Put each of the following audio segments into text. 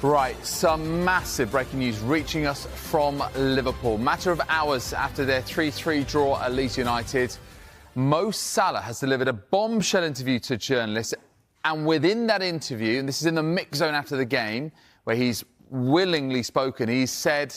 Right, some massive breaking news reaching us from Liverpool. Matter of hours after their 3-3 draw at Leeds United, Mo Salah has delivered a bombshell interview to journalists. And within that interview, and this is in the mix zone after the game, where he's willingly spoken, he's said,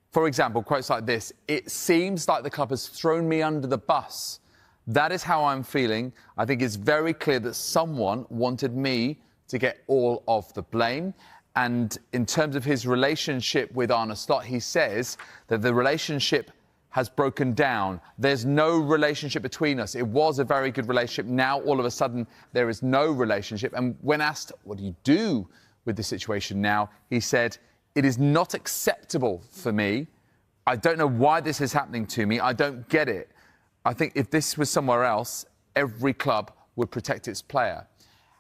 for example, quotes like this: "It seems like the club has thrown me under the bus. That is how I'm feeling. I think it's very clear that someone wanted me to get all of the blame." And in terms of his relationship with Arne Slot, he says that the relationship has broken down. There's no relationship between us. It was a very good relationship. Now, all of a sudden, there is no relationship. And when asked, what do you do with the situation now, he said, "It is not acceptable for me. I don't know why this is happening to me. I don't get it. I think if this was somewhere else, every club would protect its player.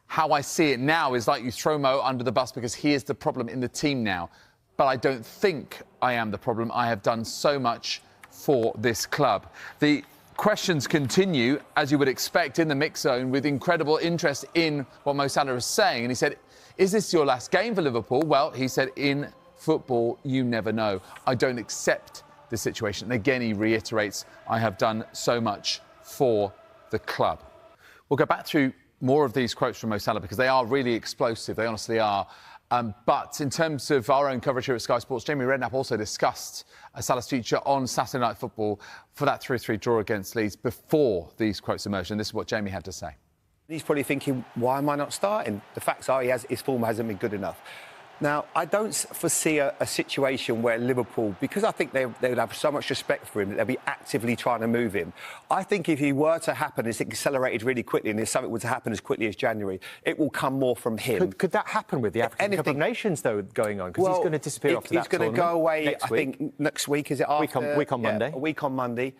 How I see it now is like you throw Mo under the bus because he is the problem in the team now. But I don't think I am the problem. I have done so much for this club." The questions continue, as you would expect, in the mix zone, with incredible interest in what Mo Salah is saying. And he said, "Is this your last game for Liverpool?" Well, he said, "In football, you never know. I don't accept the situation." And again, he reiterates, "I have done so much for the club." We'll go back through more of these quotes from Mo Salah because they are really explosive. They honestly are. But in terms of our own coverage here at Sky Sports, Jamie Redknapp also discussed Salah's future on Saturday Night Football for that 3-3 draw against Leeds before these quotes emerged. And this is what Jamie had to say. He's probably thinking, why am I not starting? The facts are his form hasn't been good enough. Now, I don't foresee a situation where Liverpool, because I think they would have so much respect for him, that they'll be actively trying to move him. I think if he were to happen, it's accelerated really quickly, and if something were to happen as quickly as January, it will come more from him. Could that happen with the African Cup of Nations, though, going on? Because he's going to disappear after that He's going to go away, I think, next week, is it after? Week on Monday. A week on Monday.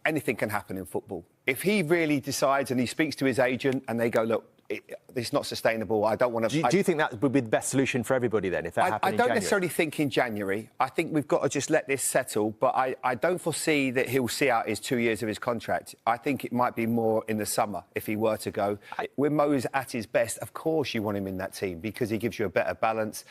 Anything can happen in football. If he really decides and he speaks to his agent and they go, "Look, it's not sustainable. I don't want to..." Do you think that would be the best solution for everybody then, if that happened in January? I don't necessarily think in January. I think we've got to just let this settle. But I don't foresee that he'll see out his 2 years of his contract. I think it might be more in the summer if he were to go. When Mo's at his best, of course you want him in that team because he gives you a better balance.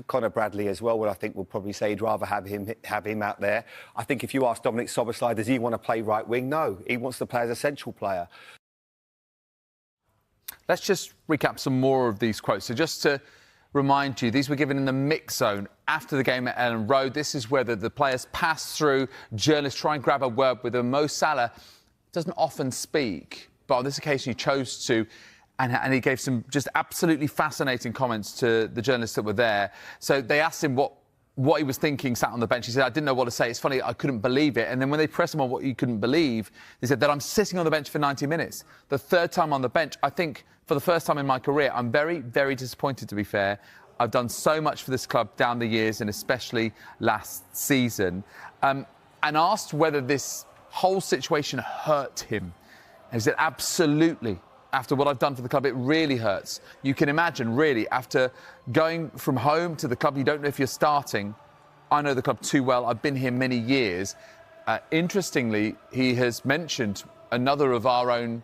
Conor Bradley as well, I think will probably say he'd rather have him out there. I think if you ask Dominic Szoboszlai, does he want to play right wing? No, he wants to play as a central player. Let's just recap some more of these quotes. So just to remind you, these were given in the mix zone after the game at Ellen Road. This is where the players pass through, journalists try and grab a word with them. Mo Salah doesn't often speak, but on this occasion he chose to, and he gave some just absolutely fascinating comments to the journalists that were there. So they asked him what he was thinking sat on the bench. He said, "I didn't know what to say. It's funny, I couldn't believe it." And then when they pressed him on what he couldn't believe, he said that I'm sitting on the bench for 90 minutes. The third time on the bench. I think for the first time in my career, I'm very, very disappointed, to be fair. I've done so much for this club down the years and especially last season. And asked whether this whole situation hurt him. And he said, "Absolutely. After what I've done for the club, it really hurts. You can imagine, really, after going from home to the club, you don't know if you're starting. I know the club too well. I've been here many years." Interestingly, he has mentioned another of our own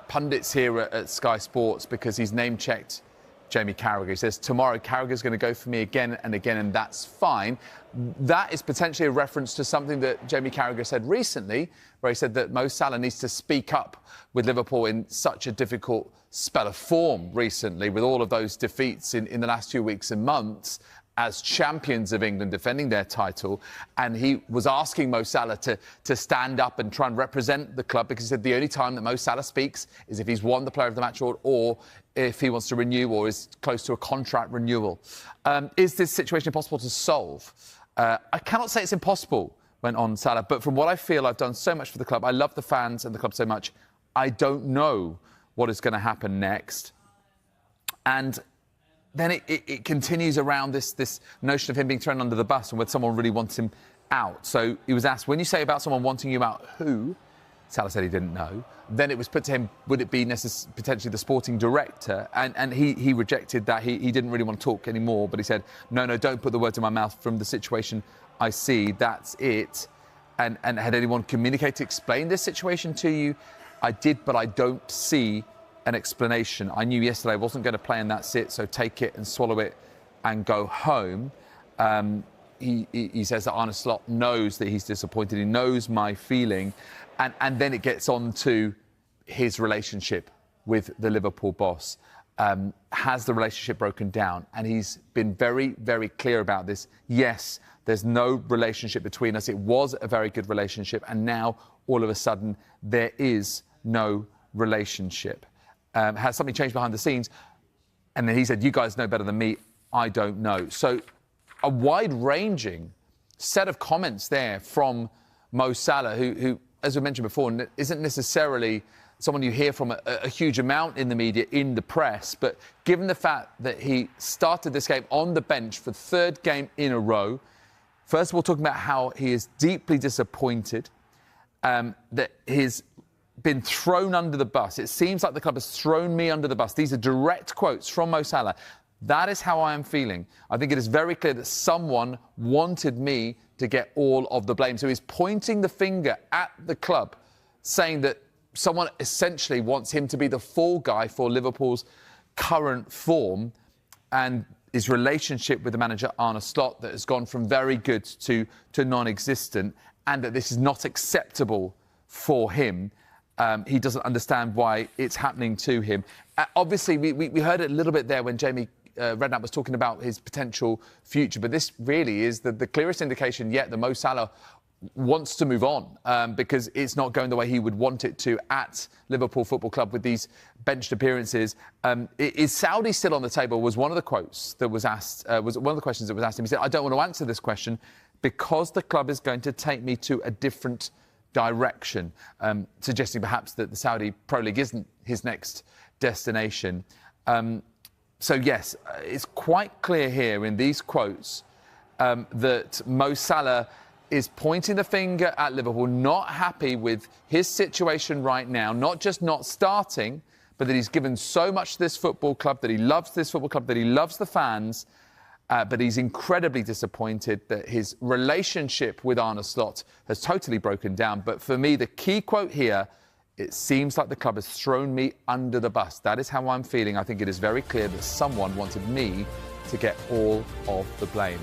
pundits here at Sky Sports because he's name-checked Jamie Carragher. He says, "Tomorrow, Carragher's going to go for me again and again, and that's fine." That is potentially a reference to something that Jamie Carragher said recently, where he said that Mo Salah needs to speak up with Liverpool in such a difficult spell of form recently, with all of those defeats in the last few weeks and months as champions of England defending their title. And he was asking Mo Salah to stand up and try and represent the club, because he said the only time that Mo Salah speaks is if he's won the Player of the Match award or if he wants to renew or is close to a contract renewal. Is this situation impossible to solve? I cannot say it's impossible, went on Salah, but from what I feel, I've done so much for the club. I love the fans and the club so much. I don't know what is going to happen next. And then it continues around this notion of him being thrown under the bus and whether someone really wants him out. So he was asked, when you say about someone wanting you out, who? Salah said he didn't know. Then it was put to him, would it be potentially the sporting director? And he rejected that. He didn't really want to talk anymore, but he said, no, don't put the words in my mouth. From the situation I see, that's it. And had anyone communicated to explain this situation to you? I did, but I don't see an explanation. I knew yesterday I wasn't going to play in that sit, so take it and swallow it and go home. He says that Arne Slot knows that he's disappointed. He knows my feeling. And then it gets on to his relationship with the Liverpool boss. Has the relationship broken down? And he's been very, very clear about this. Yes, there's no relationship between us. It was a very good relationship. And now, all of a sudden, there is no relationship. Has something changed behind the scenes? And then he said, you guys know better than me. I don't know. So a wide-ranging set of comments there from Mo Salah, who, as we mentioned before, isn't necessarily someone you hear from a huge amount in the media, in the press. But given the fact that he started this game on the bench for the third game in a row, first of all, talking about how he is deeply disappointed, that he's been thrown under the bus. It seems like the club has thrown me under the bus. These are direct quotes from Mo Salah. That is how I am feeling. I think it is very clear that someone wanted me to get all of the blame. So he's pointing the finger at the club, saying that someone essentially wants him to be the fall guy for Liverpool's current form, and his relationship with the manager, Arne Slot, that has gone from very good to non-existent, and that this is not acceptable for him. He doesn't understand why it's happening to him. Obviously, we heard it a little bit there when Jamie Redknapp was talking about his potential future, but this really is the clearest indication yet that Mo Salah wants to move on because it's not going the way he would want it to at Liverpool Football Club with these benched appearances. Is Saudi still on the table? Was one of the quotes that was asked, was one of the questions that was asked him. He said, I don't want to answer this question because the club is going to take me to a different direction, suggesting perhaps that the Saudi Pro League isn't his next destination. So, yes, it's quite clear here in these quotes that Mo Salah is pointing the finger at Liverpool, not happy with his situation right now, not just not starting, but that he's given so much to this football club, that he loves this football club, that he loves the fans, but he's incredibly disappointed that his relationship with Arne Slot has totally broken down. But for me, the key quote here, it seems like the club has thrown me under the bus. That is how I'm feeling. I think it is very clear that someone wanted me to get all of the blame.